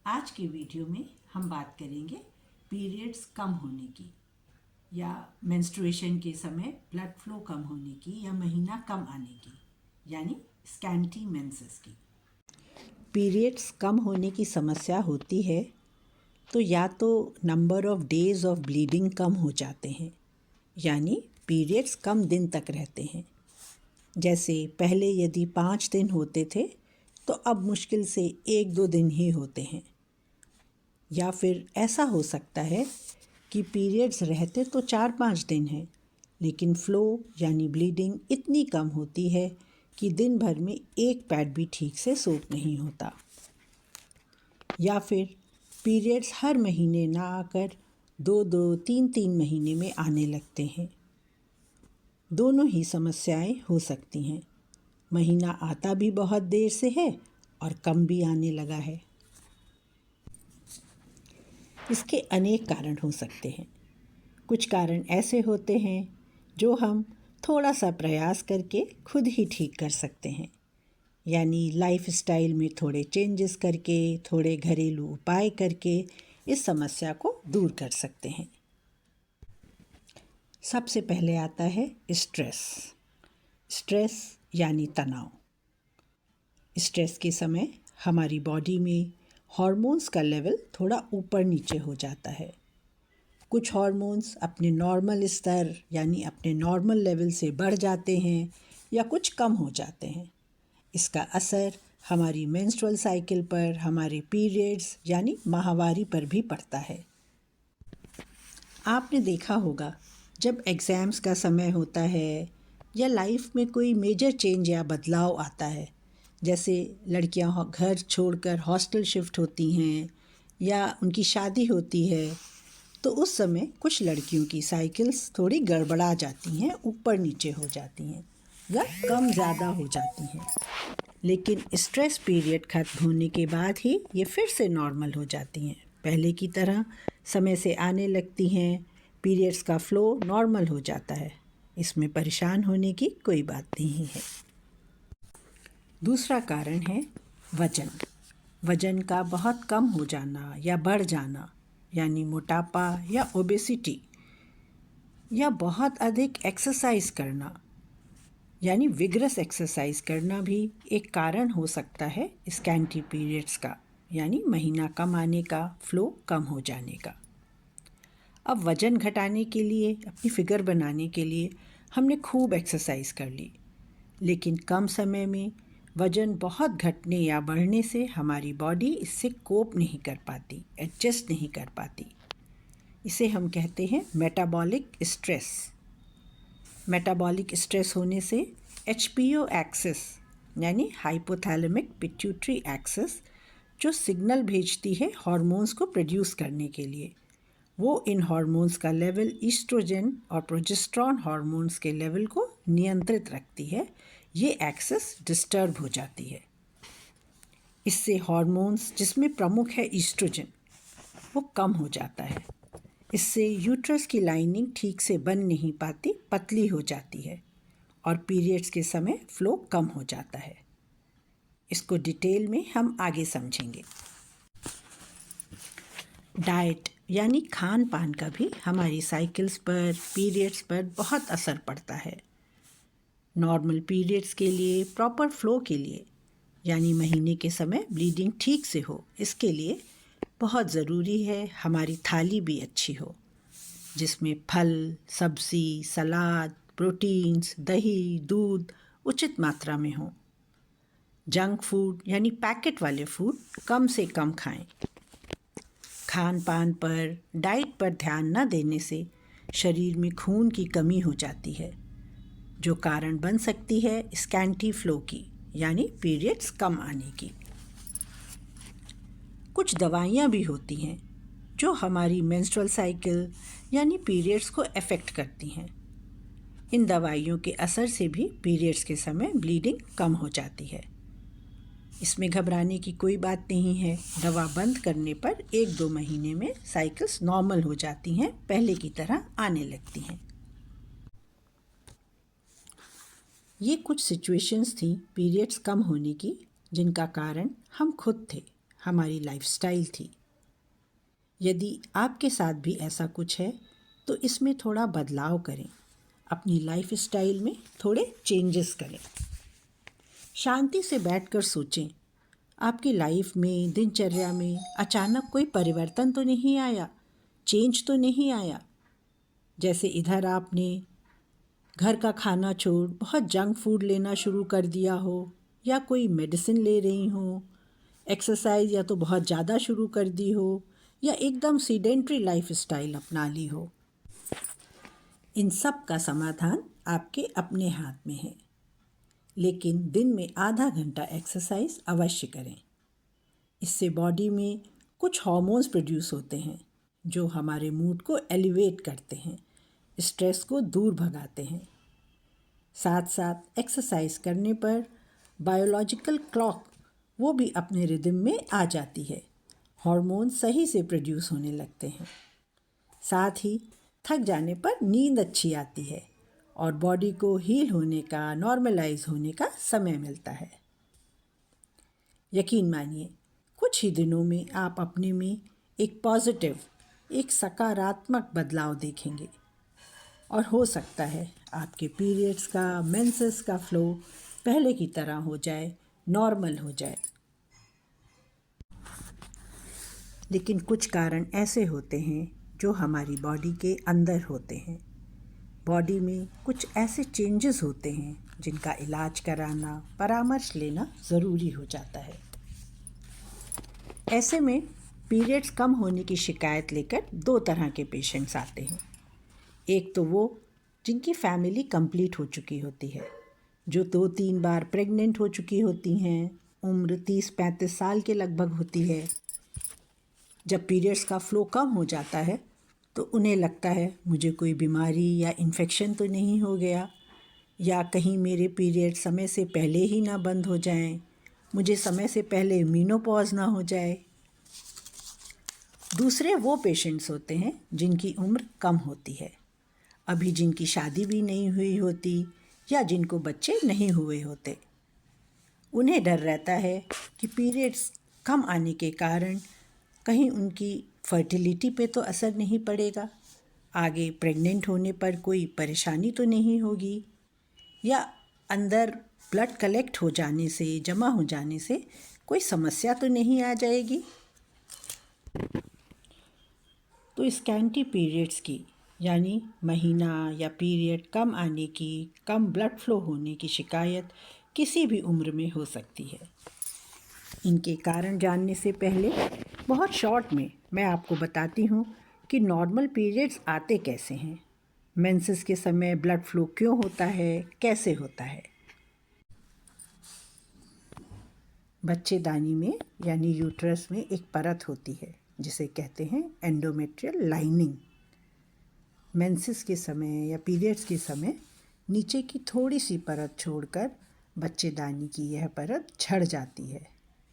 आज के वीडियो में हम बात करेंगे पीरियड्स कम होने की या मेंस्ट्रुएशन के समय ब्लड फ्लो कम होने की या महीना कम आने की, यानी स्कैंटी मेंसेस की। पीरियड्स कम होने की समस्या होती है तो या तो number of days of bleeding कम हो जाते हैं, यानी पीरियड्स कम दिन तक रहते हैं। जैसे पहले यदि 5 दिन होते थे तो अब मुश्किल से 1-2 दिन ही होते हैं। या फिर ऐसा हो सकता है कि पीरियड्स रहते तो 4-5 दिन हैं, लेकिन फ़्लो यानी ब्लीडिंग इतनी कम होती है कि दिन भर में एक पैड भी ठीक से सोक नहीं होता। या फिर पीरियड्स हर महीने ना आकर 2-2, 3-3 महीने में आने लगते हैं। दोनों ही समस्याएं हो सकती हैं। महीना आता भी बहुत देर से है और कम भी आने लगा है। इसके अनेक कारण हो सकते हैं। कुछ कारण ऐसे होते हैं जो हम थोड़ा सा प्रयास करके खुद ही ठीक कर सकते हैं, यानी लाइफस्टाइल में थोड़े चेंजेस करके, थोड़े घरेलू उपाय करके इस समस्या को दूर कर सकते हैं। सबसे पहले आता है स्ट्रेस। स्ट्रेस यानी तनाव। स्ट्रेस के समय हमारी बॉडी में हॉर्मोन्स का लेवल थोड़ा ऊपर नीचे हो जाता है। कुछ हॉर्मोन्स अपने नॉर्मल स्तर यानी अपने नॉर्मल लेवल से बढ़ जाते हैं या कुछ कम हो जाते हैं। इसका असर हमारी मेंस्ट्रुअल साइकिल पर, हमारे पीरियड्स यानी माहवारी पर भी पड़ता है। आपने देखा होगा जब एग्ज़ाम्स का समय होता है या लाइफ में कोई मेजर चेंज या बदलाव आता है, जैसे लड़कियां घर छोड़कर हॉस्टल शिफ्ट होती हैं या उनकी शादी होती है, तो उस समय कुछ लड़कियों की साइकिल्स थोड़ी गड़बड़ा जाती हैं, ऊपर नीचे हो जाती हैं या कम ज़्यादा हो जाती हैं। लेकिन स्ट्रेस पीरियड खत्म होने के बाद ही ये फिर से नॉर्मल हो जाती हैं, पहले की तरह समय से आने लगती हैं। पीरियड्स का फ़्लो नॉर्मल हो जाता है। इसमें परेशान होने की कोई बात नहीं है। दूसरा कारण है वज़न। वज़न का बहुत कम हो जाना या बढ़ जाना, यानी मोटापा या ओबेसिटी, या बहुत अधिक एक्सरसाइज करना यानी विगरस एक्सरसाइज करना भी एक कारण हो सकता है स्कैंटी पीरियड्स का, यानी महीना कम आने का, फ़्लो कम हो जाने का। अब वज़न घटाने के लिए, अपनी फिगर बनाने के लिए हमने खूब एक्सरसाइज कर ली, लेकिन कम समय में वज़न बहुत घटने या बढ़ने से हमारी बॉडी इससे कोप नहीं कर पाती, एडजस्ट नहीं कर पाती। इसे हम कहते हैं मेटाबॉलिक स्ट्रेस। मेटाबॉलिक स्ट्रेस होने से HPO एक्सिस यानी हाइपोथैलेमिक पिट्यूटरी एक्सिस, जो सिग्नल भेजती है हार्मोन्स को प्रोड्यूस करने के लिए, वो इन हार्मोन्स का लेवल ईस्ट्रोजन और प्रोजेस्टेरॉन हार्मोन्स के लेवल को नियंत्रित रखती है। ये एक्सिस डिस्टर्ब हो जाती है। इससे हार्मोन्स जिसमें प्रमुख है ईस्ट्रोजन, वो कम हो जाता है। इससे यूट्रस की लाइनिंग ठीक से बन नहीं पाती, पतली हो जाती है और पीरियड्स के समय फ़्लो कम हो जाता है। इसको डिटेल में हम आगे समझेंगे। डाइट यानी खान पान का भी हमारी साइकिल्स पर, पीरियड्स पर बहुत असर पड़ता है। नॉर्मल पीरियड्स के लिए, प्रॉपर फ़्लो के लिए, यानी महीने के समय ब्लीडिंग ठीक से हो, इसके लिए बहुत ज़रूरी है हमारी थाली भी अच्छी हो, जिसमें फल, सब्ज़ी, सलाद, प्रोटीन्स, दही, दूध उचित मात्रा में हो। जंक फूड यानी पैकेट वाले फूड कम से कम खाएं। खान पान पर, डाइट पर ध्यान न देने से शरीर में खून की कमी हो जाती है, जो कारण बन सकती है स्कैंटी फ़्लो की, यानी पीरियड्स कम आने की। कुछ दवाइयाँ भी होती हैं जो हमारी मेंस्ट्रुअल साइकिल यानी पीरियड्स को अफेक्ट करती हैं। इन दवाइयों के असर से भी पीरियड्स के समय ब्लीडिंग कम हो जाती है। इसमें घबराने की कोई बात नहीं है। दवा बंद करने पर 1-2 महीने में साइकिल्स नॉर्मल हो जाती हैं, पहले की तरह आने लगती हैं। ये कुछ सिचुएशंस थी पीरियड्स कम होने की, जिनका कारण हम खुद थे, हमारी लाइफस्टाइल थी। यदि आपके साथ भी ऐसा कुछ है तो इसमें थोड़ा बदलाव करें, अपनी लाइफस्टाइल में थोड़े चेंजेस करें। शांति से बैठकर सोचें, आपकी लाइफ में, दिनचर्या में अचानक कोई परिवर्तन तो नहीं आया, चेंज तो नहीं आया। जैसे इधर आपने घर का खाना छोड़ बहुत जंक फूड लेना शुरू कर दिया हो, या कोई मेडिसिन ले रही हो, एक्सरसाइज या तो बहुत ज़्यादा शुरू कर दी हो, या एकदम सीडेंट्री लाइफस्टाइल अपना ली हो। इन सब का समाधान आपके अपने हाथ में है, लेकिन दिन में आधा घंटा एक्सरसाइज अवश्य करें। इससे बॉडी में कुछ हार्मोन्स प्रोड्यूस होते हैं जो हमारे मूड को एलिवेट करते हैं, स्ट्रेस को दूर भगाते हैं। साथ साथ एक्सरसाइज करने पर बायोलॉजिकल क्लॉक वो भी अपने रिदम में आ जाती है, हार्मोन सही से प्रोड्यूस होने लगते हैं। साथ ही थक जाने पर नींद अच्छी आती है और बॉडी को हील होने का, नॉर्मलाइज होने का समय मिलता है। यकीन मानिए, कुछ ही दिनों में आप अपने में एक पॉजिटिव, एक सकारात्मक बदलाव देखेंगे और हो सकता है आपके पीरियड्स का, मेंसेस का फ्लो पहले की तरह हो जाए, नॉर्मल हो जाए। लेकिन कुछ कारण ऐसे होते हैं जो हमारी बॉडी के अंदर होते हैं। बॉडी में कुछ ऐसे चेंजेस होते हैं जिनका इलाज कराना, परामर्श लेना ज़रूरी हो जाता है। ऐसे में पीरियड्स कम होने की शिकायत लेकर दो तरह के पेशेंट्स आते हैं। एक तो वो जिनकी फैमिली कंप्लीट हो चुकी होती है, जो 2-3 बार प्रेग्नेंट हो चुकी होती हैं, उम्र 30-35 साल के लगभग होती है। जब पीरियड्स का फ्लो कम हो जाता है तो उन्हें लगता है मुझे कोई बीमारी या इन्फेक्शन तो नहीं हो गया, या कहीं मेरे पीरियड समय से पहले ही ना बंद हो जाएं, मुझे समय से पहले मीनोपॉज ना हो जाए। दूसरे वो पेशेंट्स होते हैं जिनकी उम्र कम होती है, अभी जिनकी शादी भी नहीं हुई होती या जिनको बच्चे नहीं हुए होते। उन्हें डर रहता है कि पीरियड्स कम आने के कारण कहीं उनकी फर्टिलिटी पे तो असर नहीं पड़ेगा, आगे प्रेग्नेंट होने पर कोई परेशानी तो नहीं होगी, या अंदर ब्लड कलेक्ट हो जाने से, जमा हो जाने से कोई समस्या तो नहीं आ जाएगी। तो स्कैंटी पीरियड्स की, यानी महीना या पीरियड कम आने की, कम ब्लड फ्लो होने की शिकायत किसी भी उम्र में हो सकती है। इनके कारण जानने से पहले बहुत शॉर्ट में मैं आपको बताती हूँ कि नॉर्मल पीरियड्स आते कैसे हैं, मेंसेस के समय ब्लड फ्लो क्यों होता है, कैसे होता है। बच्चेदानी में यानी यूट्रस में एक परत होती है जिसे कहते हैं एंडोमेट्रियल लाइनिंग। मेंसेस के समय या पीरियड्स के समय नीचे की थोड़ी सी परत छोड़कर बच्चेदानी की यह परत झड़ जाती है,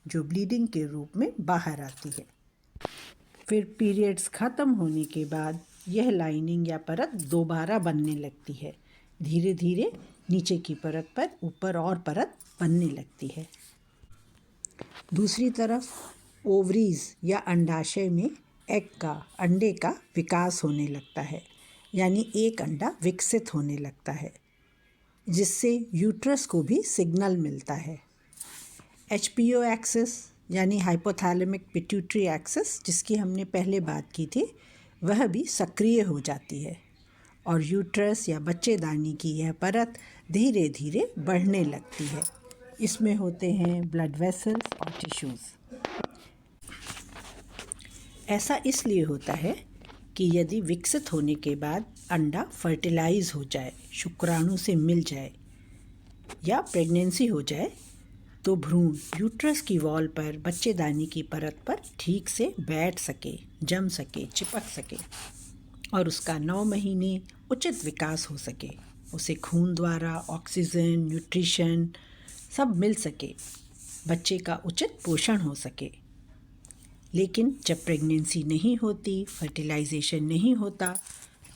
जो ब्लीडिंग के रूप में बाहर आती है। फिर पीरियड्स ख़त्म होने के बाद यह लाइनिंग या परत दोबारा बनने लगती है। धीरे धीरे नीचे की परत पर ऊपर और परत बनने लगती है। दूसरी तरफ ओवरीज या अंडाशय में अंडे का विकास होने लगता है, यानी एक अंडा विकसित होने लगता है, जिससे यूट्रस को भी सिग्नल मिलता है। HPO एक्सिस यानी हाइपोथैलेमिक पिट्यूटरी एक्सिस, जिसकी हमने पहले बात की थी, वह भी सक्रिय हो जाती है और यूट्रस या बच्चेदानी की यह परत धीरे धीरे बढ़ने लगती है। इसमें होते हैं ब्लड वेसल्स और टिश्यूज़। ऐसा इसलिए होता है कि यदि विकसित होने के बाद अंडा फर्टिलाइज हो जाए, शुक्राणु से मिल जाए या प्रेगनेंसी हो जाए, तो भ्रूण यूट्रस की वॉल पर बच्चेदानी की परत पर ठीक से बैठ सके, जम सके, चिपक सके और उसका 9 महीने उचित विकास हो सके, उसे खून द्वारा ऑक्सीजन, न्यूट्रिशन सब मिल सके, बच्चे का उचित पोषण हो सके। लेकिन जब प्रेगनेंसी नहीं होती, फर्टिलाइजेशन नहीं होता,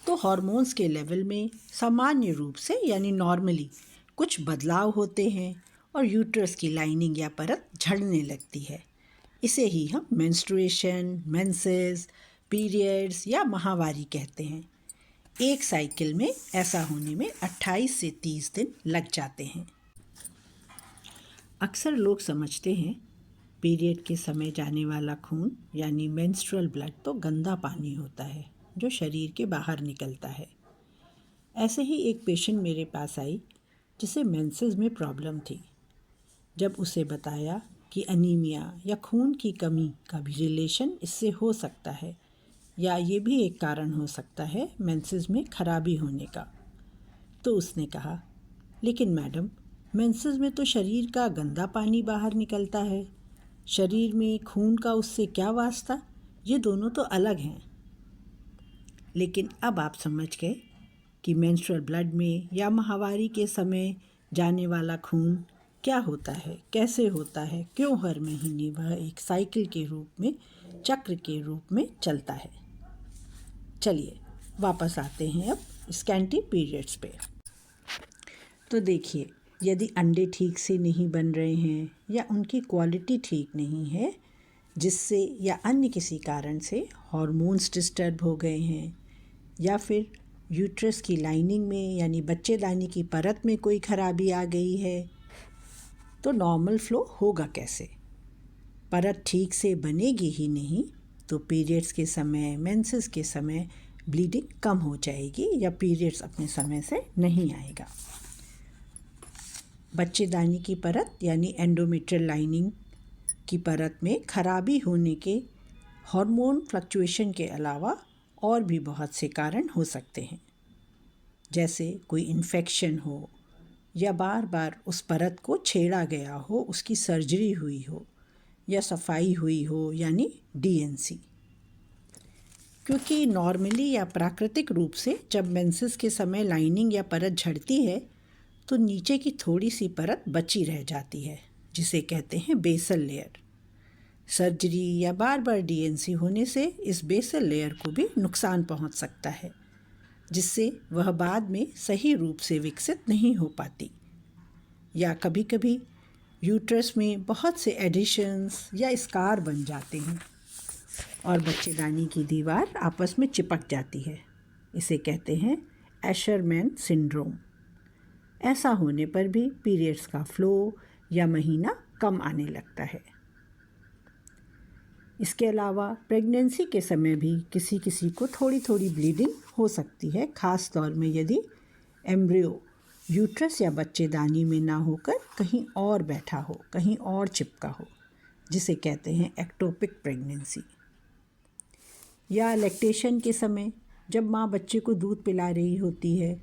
तो हार्मोन्स के लेवल में सामान्य रूप से यानी नॉर्मली कुछ बदलाव होते हैं और यूट्रस की लाइनिंग या परत झड़ने लगती है। इसे ही हम मेंस्ट्रुएशन, मेंसेस, पीरियड्स या माहवारी कहते हैं। एक साइकिल में ऐसा होने में 28 से 30 दिन लग जाते हैं। अक्सर लोग समझते हैं पीरियड के समय जाने वाला खून यानी मेंस्ट्रुअल ब्लड तो गंदा पानी होता है जो शरीर के बाहर निकलता है। ऐसे ही एक पेशेंट मेरे पास आई जिसे मेंसेस में प्रॉब्लम थी। जब उसे बताया कि अनीमिया या खून की कमी का भी रिलेशन इससे हो सकता है या ये भी एक कारण हो सकता है मेंसेस में खराबी होने का, तो उसने कहा, लेकिन मैडम, मेंसेस में तो शरीर का गंदा पानी बाहर निकलता है, शरीर में खून का उससे क्या वास्ता, ये दोनों तो अलग हैं। लेकिन अब आप समझ गए कि मेंस्ट्रुअल ब्लड में या माहवारी के समय जाने वाला खून क्या होता है, कैसे होता है, क्यों हर महीने वह एक साइकिल के रूप में, चक्र के रूप में चलता है। चलिए वापस आते हैं अब स्कैंटी पीरियड्स पे। तो देखिए, यदि अंडे ठीक से नहीं बन रहे हैं या उनकी क्वालिटी ठीक नहीं है, जिससे या अन्य किसी कारण से हार्मोन्स डिस्टर्ब हो गए हैं या फिर यूट्रस की लाइनिंग में यानी बच्चेदानी की परत में कोई खराबी आ गई है, तो नॉर्मल फ्लो होगा कैसे? परत ठीक से बनेगी ही नहीं तो पीरियड्स के समय, मेंसेस के समय ब्लीडिंग कम हो जाएगी या पीरियड्स अपने समय से नहीं आएगा। बच्चेदानी की परत यानी एंडोमेट्रियल लाइनिंग की परत में खराबी होने के हार्मोन फ्लक्चुएशन के अलावा और भी बहुत से कारण हो सकते हैं, जैसे कोई इन्फेक्शन हो या बार बार उस परत को छेड़ा गया हो, उसकी सर्जरी हुई हो या सफाई हुई हो यानी डीएनसी। क्योंकि नॉर्मली या प्राकृतिक रूप से जब मेंसेस के समय लाइनिंग या परत झड़ती है तो नीचे की थोड़ी सी परत बची रह जाती है जिसे कहते हैं बेसल लेयर। सर्जरी या बार बार डीएनसी होने से इस बेसल लेयर को भी नुकसान पहुंच सकता है, जिससे वह बाद में सही रूप से विकसित नहीं हो पाती, या कभी कभी यूट्रस में बहुत से एडिशंस या स्कार बन जाते हैं और बच्चेदानी की दीवार आपस में चिपक जाती है। इसे कहते हैं एशरमैन सिंड्रोम। ऐसा होने पर भी पीरियड्स का फ्लो या महीना कम आने लगता है। इसके अलावा प्रेगनेंसी के समय भी किसी किसी को थोड़ी थोड़ी ब्लीडिंग हो सकती है, ख़ास तौर में यदि एम्ब्रियो यूट्रस या बच्चेदानी में ना होकर कहीं और बैठा हो, कहीं और चिपका हो, जिसे कहते हैं एक्टोपिक प्रेगनेंसी। या लैक्टेशन के समय जब माँ बच्चे को दूध पिला रही होती है,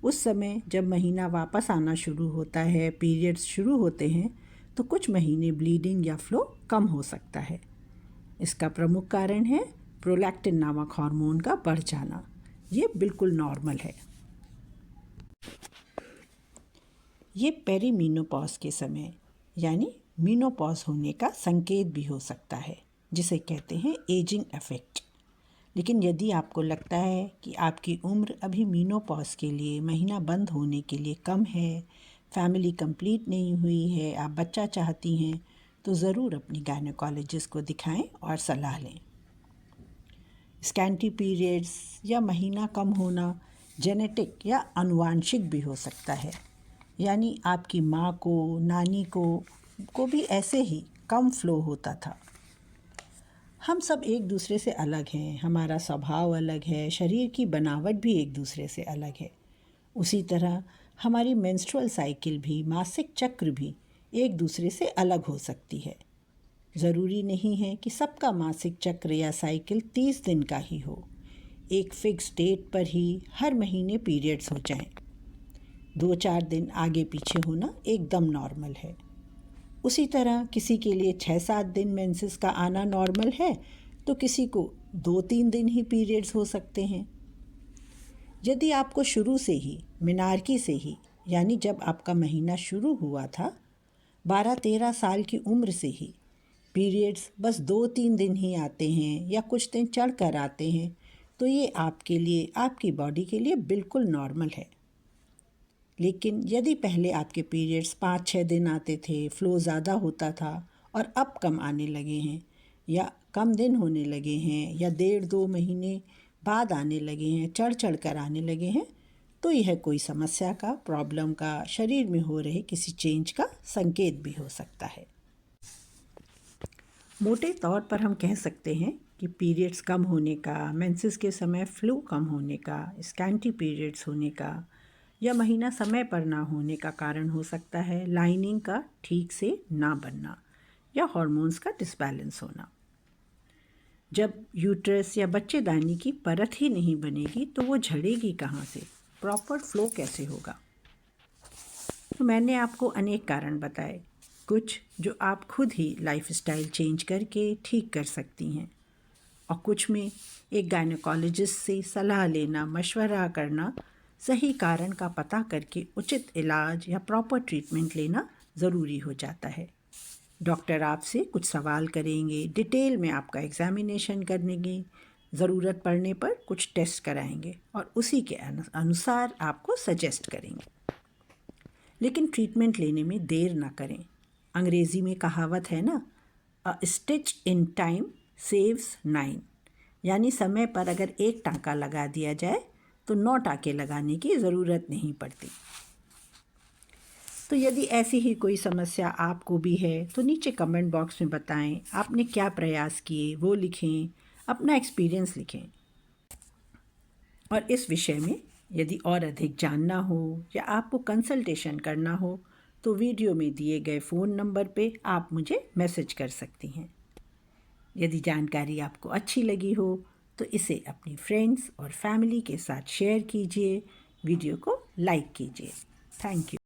उस समय जब महीना वापस आना शुरू होता है, पीरियड्स शुरू होते हैं, तो कुछ महीने ब्लीडिंग या फ्लो कम हो सकता है। इसका प्रमुख कारण है प्रोलैक्टिन नामक हार्मोन का बढ़ जाना। ये बिल्कुल नॉर्मल है। ये पेरीमीनोपॉज के समय यानी मीनोपॉज होने का संकेत भी हो सकता है, जिसे कहते हैं एजिंग इफेक्ट। लेकिन यदि आपको लगता है कि आपकी उम्र अभी मीनोपॉज के लिए, महीना बंद होने के लिए कम है, फैमिली कंप्लीट नहीं हुई है, आप बच्चा चाहती हैं, तो ज़रूर अपनी गायनेकोलॉजिस्ट को दिखाएं और सलाह लें। स्कैंटी पीरियड्स या महीना कम होना जेनेटिक या आनुवांशिक भी हो सकता है, यानी आपकी माँ को, नानी को भी ऐसे ही कम फ्लो होता था। हम सब एक दूसरे से अलग हैं, हमारा स्वभाव अलग है, शरीर की बनावट भी एक दूसरे से अलग है। उसी तरह हमारी मेंस्ट्रुअल साइकिल भी, मासिक चक्र भी एक दूसरे से अलग हो सकती है। ज़रूरी नहीं है कि सबका मासिक चक्र या साइकिल 30 दिन का ही हो। एक फिक्स डेट पर ही हर महीने पीरियड्स हो जाएं। 2-4 दिन आगे पीछे होना एकदम नॉर्मल है। उसी तरह किसी के लिए 6-7 दिन मेंसेस का आना नॉर्मल है, तो किसी को 2-3 दिन ही पीरियड्स हो सकते हैं। यदि आपको शुरू से ही, मिनार्की से ही, यानी जब आपका महीना शुरू हुआ था, 12-13 साल की उम्र से ही पीरियड्स बस 2-3 दिन ही आते हैं या कुछ दिन चढ़ कर आते हैं, तो ये आपके लिए, आपकी बॉडी के लिए बिल्कुल नॉर्मल है। लेकिन यदि पहले आपके पीरियड्स 5-6 दिन आते थे, फ्लो ज़्यादा होता था और अब कम आने लगे हैं या कम दिन होने लगे हैं या 1.5-2 महीने बाद आने लगे हैं, चढ़ कर आने लगे हैं, तो यह कोई समस्या का, प्रॉब्लम का, शरीर में हो रहे किसी चेंज का संकेत भी हो सकता है। मोटे तौर पर हम कह सकते हैं कि पीरियड्स कम होने का, मेंसेस के समय फ्लू कम होने का, स्कैंटी पीरियड्स होने का या महीना समय पर ना होने का कारण हो सकता है लाइनिंग का ठीक से ना बनना या हार्मोन्स का डिसबैलेंस होना। जब यूट्रस या बच्चेदानी की परत ही नहीं बनेगी तो वो झड़ेगी कहाँ से, प्रॉपर फ्लो कैसे होगा? तो मैंने आपको अनेक कारण बताए, कुछ जो आप खुद ही लाइफस्टाइल चेंज करके ठीक कर सकती हैं और कुछ में एक गायनेकोलॉजिस्ट से सलाह लेना, मशवरा करना, सही कारण का पता करके उचित इलाज या प्रॉपर ट्रीटमेंट लेना ज़रूरी हो जाता है। डॉक्टर आपसे कुछ सवाल करेंगे, डिटेल में आपका एग्जामिनेशन करेंगे, ज़रूरत पड़ने पर कुछ टेस्ट कराएंगे और उसी के अनुसार आपको सजेस्ट करेंगे। लेकिन ट्रीटमेंट लेने में देर ना करें। अंग्रेज़ी में कहावत है ना, अ स्टिच इन टाइम सेव्स 9, यानी समय पर अगर एक टाँका लगा दिया जाए तो 9 टाँके लगाने की ज़रूरत नहीं पड़ती। तो यदि ऐसी ही कोई समस्या आपको भी है तो नीचे कमेंट बॉक्स में बताएं, आपने क्या प्रयास किए वो लिखें, अपना एक्सपीरियंस लिखें। और इस विषय में यदि और अधिक जानना हो या आपको कंसल्टेशन करना हो तो वीडियो में दिए गए फ़ोन नंबर पे आप मुझे मैसेज कर सकती हैं। यदि जानकारी आपको अच्छी लगी हो तो इसे अपनी फ्रेंड्स और फैमिली के साथ शेयर कीजिए, वीडियो को लाइक कीजिए। Thank you.